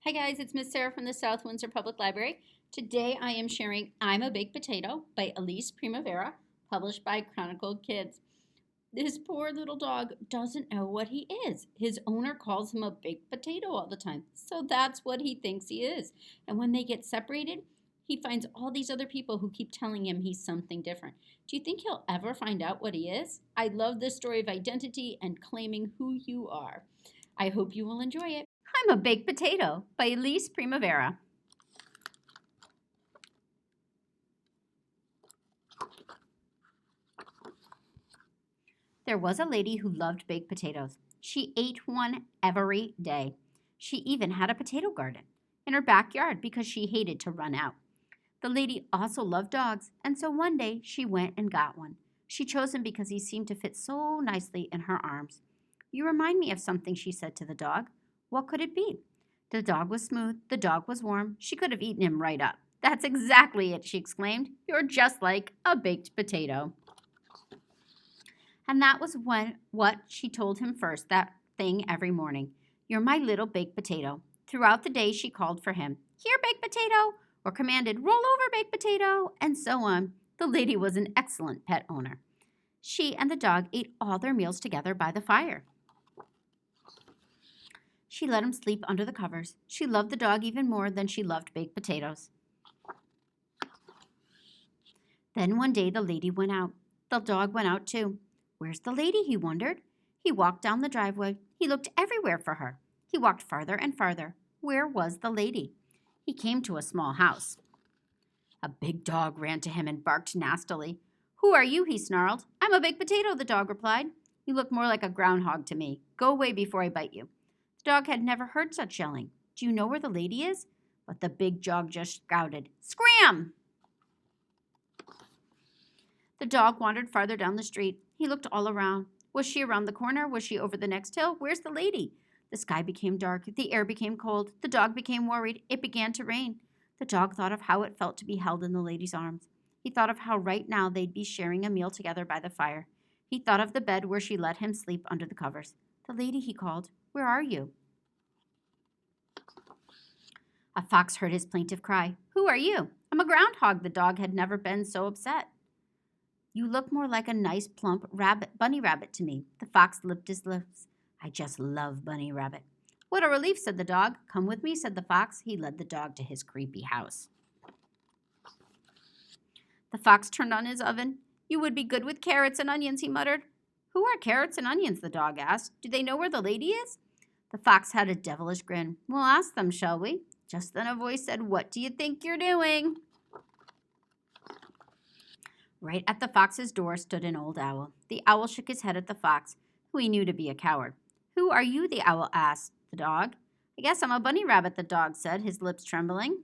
Hi guys, it's Miss Sarah from the South Windsor Public Library. Today I am sharing I'm a Baked Potato by Elise Primavera, published by Chronicle Kids. This poor little dog doesn't know what he is. His owner calls him a baked potato all the time, so that's what he thinks he is. And when they get separated, he finds all these other people who keep telling him he's something different. Do you think he'll ever find out what he is? I love this story of identity and claiming who you are. I hope you will enjoy it. I'm a Baked Potato by Elise Primavera. There was a lady who loved baked potatoes. She ate one every day. She even had a potato garden in her backyard because she hated to run out. The lady also loved dogs, and so one day she went and got one. She chose him because he seemed to fit so nicely in her arms. "You remind me of something," she said to the dog. "What could it be?" The dog was smooth. The dog was warm. She could have eaten him right up. "That's exactly it," she exclaimed. "You're just like a baked potato." And that was what she told him first, that thing every morning. "You're my little baked potato." Throughout the day, she called for him. "Here, baked potato," or commanded, "Roll over, baked potato," and so on. The lady was an excellent pet owner. She and the dog ate all their meals together by the fire. She let him sleep under the covers. She loved the dog even more than she loved baked potatoes. Then one day the lady went out. The dog went out too. "Where's the lady?" he wondered. He walked down the driveway. He looked everywhere for her. He walked farther and farther. Where was the lady? He came to a small house. A big dog ran to him and barked nastily. "Who are you?" he snarled. "I'm a baked potato," the dog replied. "You look more like a groundhog to me. Go away before I bite you." The dog had never heard such yelling. "Do you know where the lady is?" But the big dog just shouted, "Scram!" The dog wandered farther down the street. He looked all around. Was she around the corner? Was she over the next hill? Where's the lady? The sky became dark. The air became cold. The dog became worried. It began to rain. The dog thought of how it felt to be held in the lady's arms. He thought of how right now they'd be sharing a meal together by the fire. He thought of the bed where she let him sleep under the covers. "The lady," he called. "Where are you?" A fox heard his plaintive cry. "Who are you?" "I'm a groundhog." The dog had never been so upset. "You look more like a nice plump bunny rabbit to me." The fox licked his lips. "I just love bunny rabbit." "What a relief," said the dog. "Come with me," said the fox. He led the dog to his creepy house. The fox turned on his oven. "You would be good with carrots and onions," he muttered. "Who are carrots and onions?" the dog asked. "Do they know where the lady is?" The fox had a devilish grin. "We'll ask them, shall we?" Just then a voice said, "What do you think you're doing?" Right at the fox's door stood an old owl. The owl shook his head at the fox, who he knew to be a coward. "Who are you?" the owl asked the dog. "I guess I'm a bunny rabbit," the dog said, his lips trembling.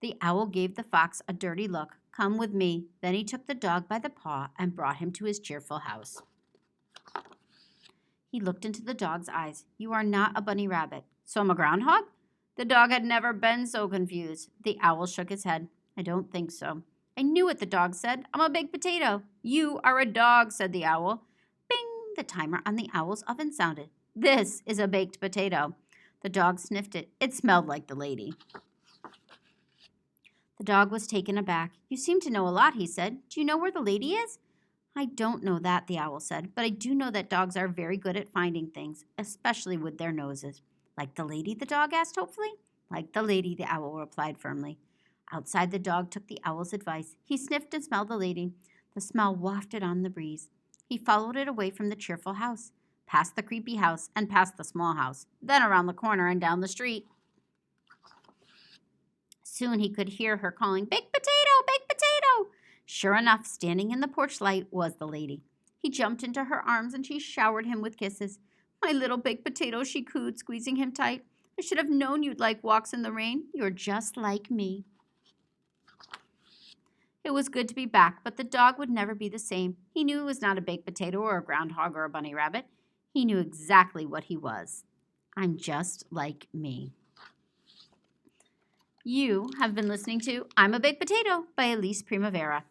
The owl gave the fox a dirty look. "Come with me." Then he took the dog by the paw and brought him to his cheerful house. He looked into the dog's eyes. "You are not a bunny rabbit." "So I'm a groundhog?" The dog had never been so confused. The owl shook his head. "I don't think so." "I knew it," the dog said. "I'm a baked potato." "You are a dog," said the owl. Bing! The timer on the owl's oven sounded. "This is a baked potato." The dog sniffed it. It smelled like the lady. The dog was taken aback. "You seem to know a lot," he said. "Do you know where the lady is?" "I don't know that," the owl said, "but I do know that dogs are very good at finding things, especially with their noses." "Like the lady?" the dog asked hopefully. "Like the lady," the owl replied firmly. Outside, the dog took the owl's advice. He sniffed and smelled the lady. The smell wafted on the breeze. He followed it away from the cheerful house, past the creepy house, and past the small house, then around the corner and down the street. Soon he could hear her calling, "Baked potato, baked potato." Sure enough, standing in the porch light was the lady. He jumped into her arms and she showered him with kisses. "My little baked potato," she cooed, squeezing him tight. "I should have known you'd like walks in the rain. You're just like me." It was good to be back, but the dog would never be the same. He knew he was not a baked potato or a groundhog or a bunny rabbit. He knew exactly what he was. "I'm just like me." You have been listening to I'm a Baked Potato by Elise Primavera.